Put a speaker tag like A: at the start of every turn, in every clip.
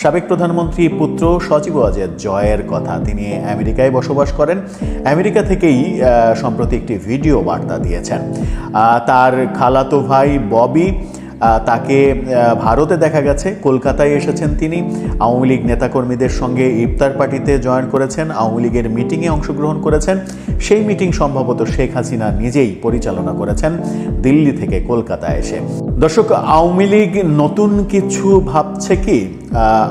A: সাবেক প্রধানমন্ত্রী পুত্র সজীব ওয়াজেদ জয়ের কথা। তিনি আমেরিকায় বসবাস করেন। আমেরিকা থেকেই সম্প্রতি একটি ভিডিও বার্তা দিয়েছেন। তার খালাতো ভাই ববি, তাকে ভারতে দেখা গেছে, কলকাতায় এসেছেন তিনি। আওয়ামী লীগ নেতাকর্মীদের সঙ্গে ইফতার পার্টিতে জয়েন করেছেন, আওয়ামী লীগের মিটিংয়ে অংশগ্রহণ করেছেন। সেই মিটিং সম্ভবত শেখ হাসিনা নিজেই পরিচালনা করেছেন দিল্লি থেকে কলকাতায় এসে। দর্শক, আওয়ামী লীগ নতুন কিছু ভাবছে কি?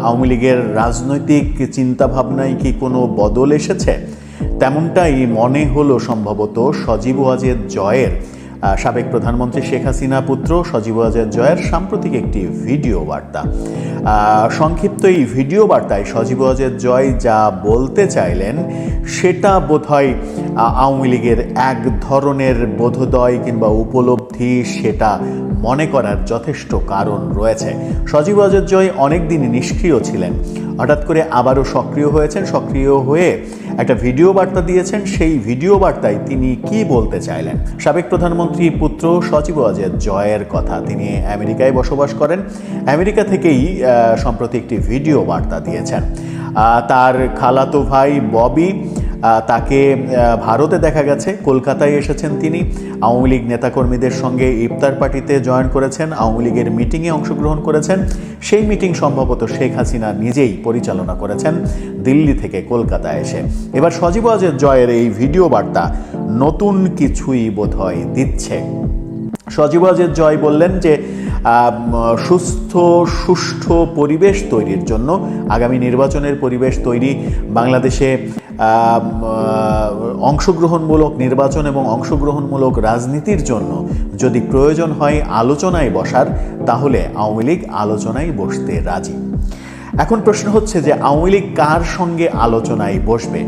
A: আওয়ামী লীগের রাজনৈতিক চিন্তাভাবনায় কি কোনো বদল এসেছে? তেমনটাই মনে হলো সম্ভবত সজীব ওয়াজেদ জয়ের, সাবেক প্রধানমন্ত্রী শেখ হাসিনা পুত্র সজীব ওয়াজেদ জয়ের সাম্প্রতিক একটি ভিডিও বার্তা। সংক্ষিপ্ত এই ভিডিও বার্তায় সজীব ওয়াজেদ জয় যা বলতে চাইলেন সেটা বোধহয় আওয়ামী লীগের এক ধরনের বোধোদয় কিংবা উপলব্ধি, সেটা মনে করার যথেষ্ট কারণ রয়েছে। সজীব ওয়াজেদ জয় অনেকদিনই নিষ্ক্রিয় ছিলেন, হঠাৎ করে আবারও সক্রিয় হয়েছেন। সক্রিয় হয়ে একটা ভিডিও বার্তা দিয়েছেন। সেই ভিডিও বার্তায় তিনি কি বলতে চাইলেন? সাবেক প্রধানমন্ত্রী পুত্র সজীব ওয়াজেদ জয়ের কথা। তিনি আমেরিকায় বসবাস করেন। আমেরিকা থেকেই সম্প্রতি একটি ভিডিও বার্তা দিয়েছেন। তার খালাতো ভাই ববি, তাকে ভারতে দেখা গেছে, কলকাতায় এসেছেন তিনি। আওয়ামী লীগ নেতাকর্মীদের সঙ্গে ইফতার পার্টিতে জয়েন করেছেন, আওয়ামী লীগের মিটিংয়ে অংশগ্রহণ করেছেন। সেই মিটিং সম্ভবত শেখ হাসিনা নিজেই পরিচালনা করেছেন দিল্লি থেকে কলকাতায় এসে। এবার সজীব ওয়াজেদ জয়ের এই ভিডিও বার্তা নতুন কিছুই বোধহয় দিচ্ছে। সজীব ওয়াজেদ জয় বললেন যে সুষ্ঠু পরিবেশ তৈরির জন্য, আগামী নির্বাচনের পরিবেশ তৈরি, বাংলাদেশে অংশগ্রহণমূলক নির্বাচন এবং অংশগ্রহণমূলক রাজনীতির জন্য যদি প্রয়োজন হয় আলোচনায় বসার, তাহলে আওয়ামী লীগ আলোচনায় বসতে রাজি। এখন প্রশ্ন হচ্ছে যে আওয়ামী লীগ কার সঙ্গে আলোচনায় বসবে?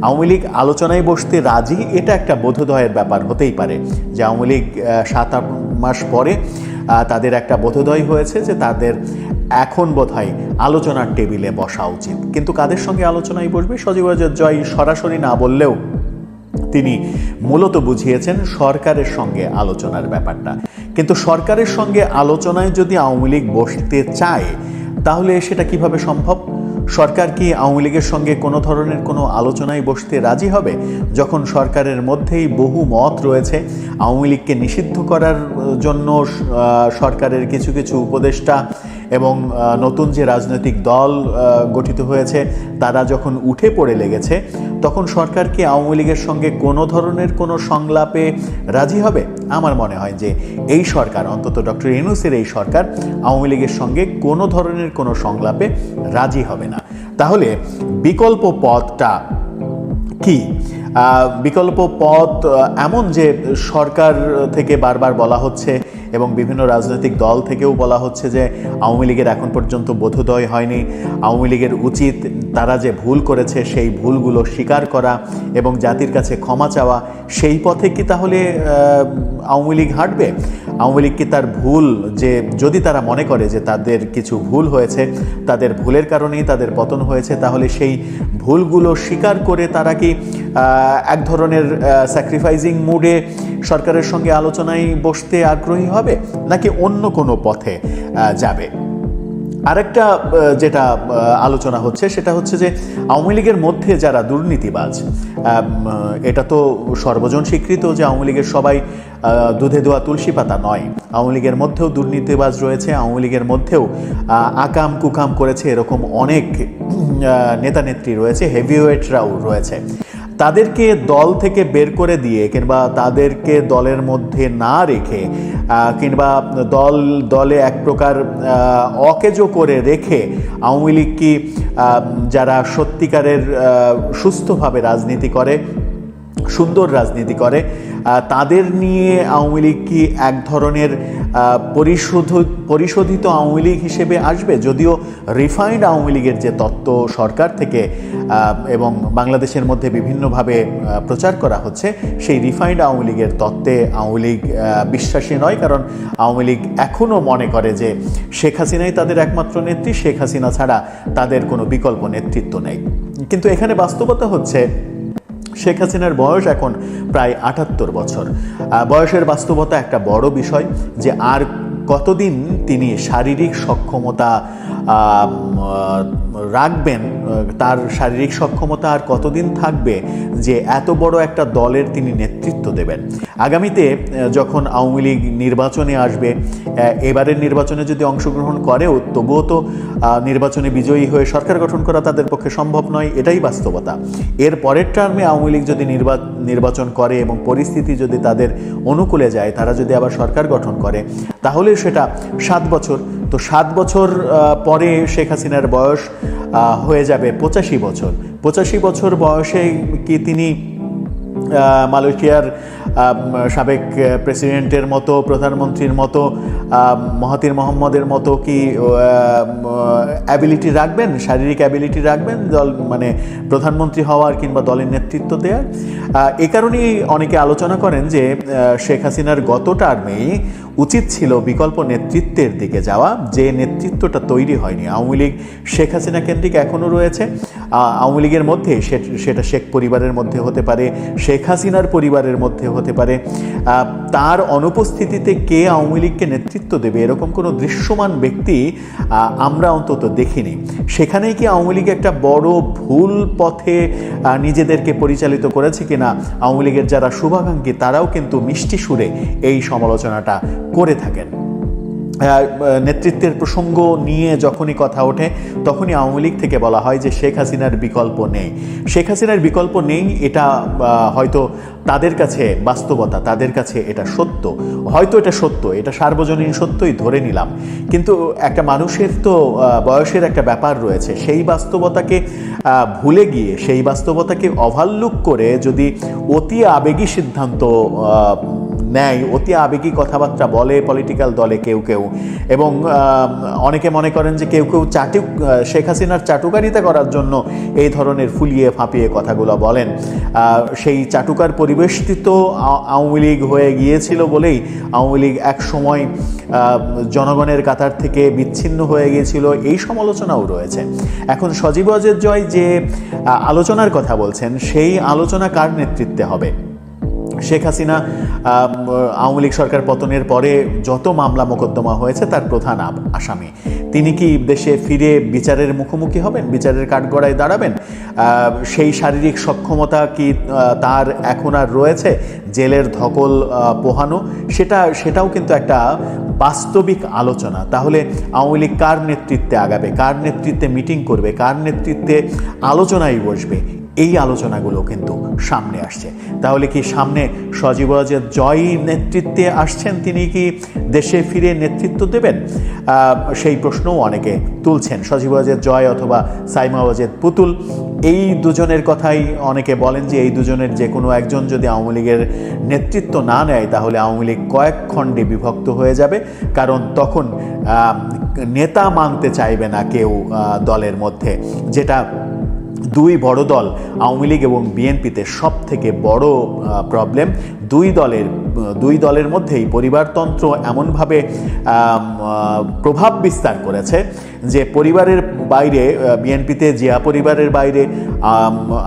A: আওয়ামী লীগ আলোচনায় বসতে রাজি, এটা একটা বোধোদয়ের ব্যাপার হতেই পারে যে আওয়ামী লীগ 7-8 মাস পরে তাদের একটা বোধোদয় হয়েছে যে তাদের এখন বোধহয় আলোচনার টেবিলে বসা উচিত। কিন্তু কাদের সঙ্গে আলোচনায় বসবে? সজীব ওয়াজেদ জয় সরাসরি না বললেও তিনি মূলত বুঝিয়েছেন সরকারের সঙ্গে আলোচনার ব্যাপারটা। কিন্তু সরকারের সঙ্গে আলোচনায় যদি আওয়ামী লীগ বসতে চায়, তাহলে সেটা কিভাবে সম্ভব? সরকার কি আওয়ামী লীগের সঙ্গে কোনো ধরনের কোনো আলোচনায় বসতে রাজি হবে, যখন সরকারের মধ্যেই বহু মত রয়েছে? আওয়ামী লীগকে নিষিদ্ধ করার জন্য সরকারের কিছু কিছু উপদেষ্টা এবং নতুন যে রাজনৈতিক দল গঠিত হয়েছে তারা যখন উঠে পড়ে লেগেছে, তখন সরকার কি আওয়ামী লীগের সঙ্গে কোনো ধরনের কোনো সংলাপে রাজি হবে? আমার মনে হয় যে এই সরকার, অন্তত ডক্টর ইউনূসের এই সরকার, আওয়ামী লীগের সঙ্গে কোনো ধরনের কোনো সংলাপে রাজি হবে না। তাহলে বিকল্প পথটা কি? বিকল্প পথ এমন যে সরকার থেকে বারবার বলা হচ্ছে এবং বিভিন্ন রাজনৈতিক দল থেকেও বলা হচ্ছে যে আওয়ামী লীগের এখন পর্যন্ত বোধোদয় হয়নি, আওয়ামী লীগের উচিত তারা যে ভুল করেছে সেই ভুলগুলো স্বীকার করা এবং জাতির কাছে ক্ষমা চাওয়া। সেই পথে কি তাহলে আওয়ামী লীগ হাঁটবে? আওয়ামী লীগ কি তার ভুল, যে যদি তারা মনে করে যে তাদের কিছু ভুল হয়েছে, তাদের ভুলের কারণেই তাদের পতন হয়েছে, তাহলে সেই ভুলগুলো স্বীকার করে তারা কি এক ধরনের স্যাক্রিফাইজিং মুডে সরকারের সঙ্গে আলোচনায় বসতে আগ্রহী হবে, নাকি অন্য কোনো পথে যাবে? আরেকটা যেটা আলোচনা হচ্ছে সেটা হচ্ছে যে আওয়ামী লীগের মধ্যে যারা দুর্নীতিবাজ, এটা তো সর্বজন স্বীকৃত যে আওয়ামী লীগের সবাই দুধে ধোয়া তুলসী পাতা নয়। আওয়ামী লীগের মধ্যেও দুর্নীতিবাজ রয়েছে, আওয়ামী লীগের মধ্যেও আকাম কুকাম করেছে এরকম অনেক নেতানেত্রী রয়েছে, হেভিওয়েটরাও রয়েছে। তাদেরকে দল থেকে বের করে দিয়ে কিংবা তাদেরকে দলের মধ্যে না রেখে কিংবা দলে এক প্রকার অকেজো করে রেখে আওয়ামী লীগ কি যারা সত্যিকারের সুস্থভাবে রাজনীতি করে, সুন্দর রাজনীতি করে, তাদের নিয়ে আওয়ামী লীগ কি এক ধরনের পরিশোধিত আওয়ামী লীগ হিসেবে আসবে? যদিও রিফাইন্ড আওয়ামী লীগের যে তত্ত্ব সরকার থেকে এবং বাংলাদেশের মধ্যে বিভিন্নভাবে প্রচার করা হচ্ছে, সেই রিফাইন্ড আওয়ামী লীগের তত্ত্বে আওয়ামী লীগ বিশ্বাসী নয়। কারণ আওয়ামী লীগ এখনও মনে করে যে শেখ হাসিনাই তাদের একমাত্র নেত্রী, শেখ হাসিনা ছাড়া তাদের কোনো বিকল্প নেতৃত্ব নেই। কিন্তু এখানে বাস্তবতা হচ্ছে শেখ হাসিনার বয়স এখন প্রায় ৭৮ বছর। বয়সের বাস্তবতা একটা বড় বিষয়, যে আর কতদিন তিনি শারীরিক সক্ষমতা রাখবেন, তার শারীরিক সক্ষমতা আর কতদিন থাকবে যে এত বড় একটা দলের তিনি নেতৃত্ব দেবেন। আগামীতে যখন আওয়ামী লীগ নির্বাচনে আসবে, এবারের নির্বাচনে যদি অংশগ্রহণ করেও তবুও তো নির্বাচনে বিজয়ী হয়ে সরকার গঠন করা তাদের পক্ষে সম্ভব নয়, এটাই বাস্তবতা। এর পরের টার্মে আওয়ামী লীগ যদি নির্বাচন করে এবং পরিস্থিতি যদি তাদের অনুকূলে যায়, তারা যদি আবার সরকার গঠন করে, তাহলে সেটা 7 বছর। তো 7 বছর পরে শেখ হাসিনার বয়স হয়ে যাবে 85 বছর। 85 বছর বয়সে কি তিনি মালয়েশিয়ার সাবেক প্রেসিডেন্টের মতো, প্রধানমন্ত্রীর মতো, মহাতির মোহাম্মদের মতো কি অ্যাবিলিটি রাখবেন, শারীরিক অ্যাবিলিটি রাখবেন দল মানে প্রধানমন্ত্রী হওয়ার কিংবা দলের নেতৃত্ব দেওয়ার? এ কারণেই অনেকে আলোচনা করেন যে শেখ হাসিনার গত টার্মেই উচিত ছিল বিকল্প নেতৃত্বের দিকে যাওয়া, যে নেতৃত্বটা তৈরি হয়নি। আওয়ামী লীগ শেখ হাসিনা কেন্দ্রিক এখনও রয়েছে। আওয়ামী লীগের মধ্যে সেটা শেখ পরিবারের মধ্যে হতে পারে, শেখ হাসিনার পরিবারের মধ্যে হতে পারে। তার অনুপস্থিতিতে কে আওয়ামী লীগকে নেতৃত্ব দেবে এরকম কোনো দৃশ্যমান ব্যক্তি আমরা অন্তত দেখিনি। সেখানেই কি আওয়ামী লীগ একটা বড় ভুল পথে নিজেদেরকে পরিচালিত করেছে কিনা, আওয়ামী লীগের যারা শুভাকাঙ্ক্ষী তারাও কিন্তু মিষ্টি সুরে এই সমালোচনাটা করে থাকেন। নেতৃত্বের প্রসঙ্গ নিয়ে যখনই কথা ওঠে তখনই আওয়ামী লীগ থেকে বলা হয় যে শেখ হাসিনার বিকল্প নেই। শেখ হাসিনার বিকল্প নেই, এটা হয়তো তাদের কাছে বাস্তবতা, তাদের কাছে এটা সত্য, হয়তো এটা সত্য, এটা সার্বজনীন সত্যই ধরে নিলাম। কিন্তু একটা মানুষের তো বয়সের একটা ব্যাপার রয়েছে, সেই বাস্তবতাকে ভুলে গিয়ে, সেই বাস্তবতাকে ওভারলুক করে যদি অতি আবেগী সিদ্ধান্ত নেয়, অতি আবেগী কথাবার্তা বলে পলিটিক্যাল দলে কেউ কেউ, এবং অনেকে মনে করেন যে কেউ কেউ শেখ হাসিনার চাটুকারিতা করার জন্য এই ধরনের ফুলিয়ে ফাঁপিয়ে কথাগুলো বলেন। সেই চাটুকার পরিবেষ্টিত আওয়ামী লীগ হয়ে গিয়েছিল বলেই আওয়ামী লীগ এক সময় জনগণের কাতার থেকে বিচ্ছিন্ন হয়ে গিয়েছিল, এই সমালোচনাও রয়েছে। এখন সজীব ওয়াজেদ জয় যে আলোচনার কথা বলছেন, সেই আলোচনা কার নেতৃত্বে হবে? শেখ হাসিনা আওয়ামী লীগ সরকার পতনের পরে যত মামলা মোকদ্দমা হয়েছে তার প্রধান আসামি, তিনি কি দেশে ফিরে বিচারের মুখোমুখি হবেন, বিচারের কাঠগড়ায় দাঁড়াবেন? সেই শারীরিক সক্ষমতা কি তার এখন আর রয়েছে জেলের ধকল পোহানো? সেটাও কিন্তু একটা বাস্তবিক আলোচনা। তাহলে আওয়ামী লীগ কার নেতৃত্বে আগাবে, কার নেতৃত্বে মিটিং করবে, কার নেতৃত্বে আলোচনায় বসবে, এই আলোচনাগুলো কিন্তু সামনে আসছে। তাহলে কি সামনে সজীব ওয়াজেদ জয় নেতৃত্বে আসছেন, তিনি কি দেশে ফিরে নেতৃত্ব দেবেন? সেই প্রশ্নও অনেকে তুলছেন। সজীব ওয়াজেদ জয় অথবা সাইমা ওয়াজেদ পুতুল, এই দুজনের কথাই অনেকে বলেন যে এই দুজনের যে কোনো একজন যদি আওয়ামী লীগের নেতৃত্ব না নেয় তাহলে আওয়ামী লীগ কয়েক খণ্ডে বিভক্ত হয়ে যাবে, কারণ তখন নেতা মানতে চাইবে না কেউ দলের মধ্যে। যেটা দুই বড় দল আওয়ামী লীগ এবং বিএনপিতে সব থেকে বড় প্রবলেম। দুই দলের মধ্যেই পরিবারতন্ত্র এমনভাবে প্রভাব বিস্তার করেছে যে পরিবারের বাইরে, বিএনপিতে জিয়া পরিবারের বাইরে,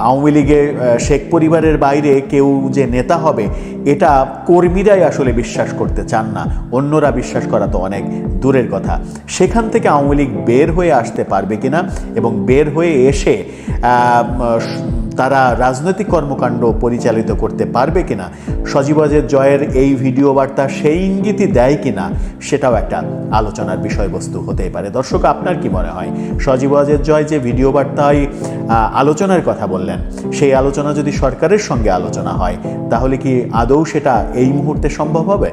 A: আওয়ামী লীগে শেখ পরিবারের বাইরে কেউ যে নেতা হবে এটা কর্মীরাই আসলে বিশ্বাস করতে চান না, অন্যরা বিশ্বাস করা তো অনেক দূরের কথা। সেখান থেকে আওয়ামী লীগ বের হয়ে আসতে পারবে কিনা এবং বের হয়ে এসে তারা রাজনৈতিক কর্মকাণ্ড পরিচালিত করতে পারবে কিনা, সজীব ওয়াজেদ জয়ের এই ভিডিও বার্তা সেই ইঙ্গিতই দেয় কিনা, সেটাও একটা আলোচনার বিষয়বস্তু হতেই পারে। দর্শক, আপনার কি মনে হয় সজীব ওয়াজেদ জয় যে ভিডিও বার্তায় আলোচনার কথা বললেন, সেই আলোচনা যদি সরকারের সঙ্গে আলোচনা হয় তাহলে কি আদৌ সেটা এই মুহূর্তে সম্ভব হবে?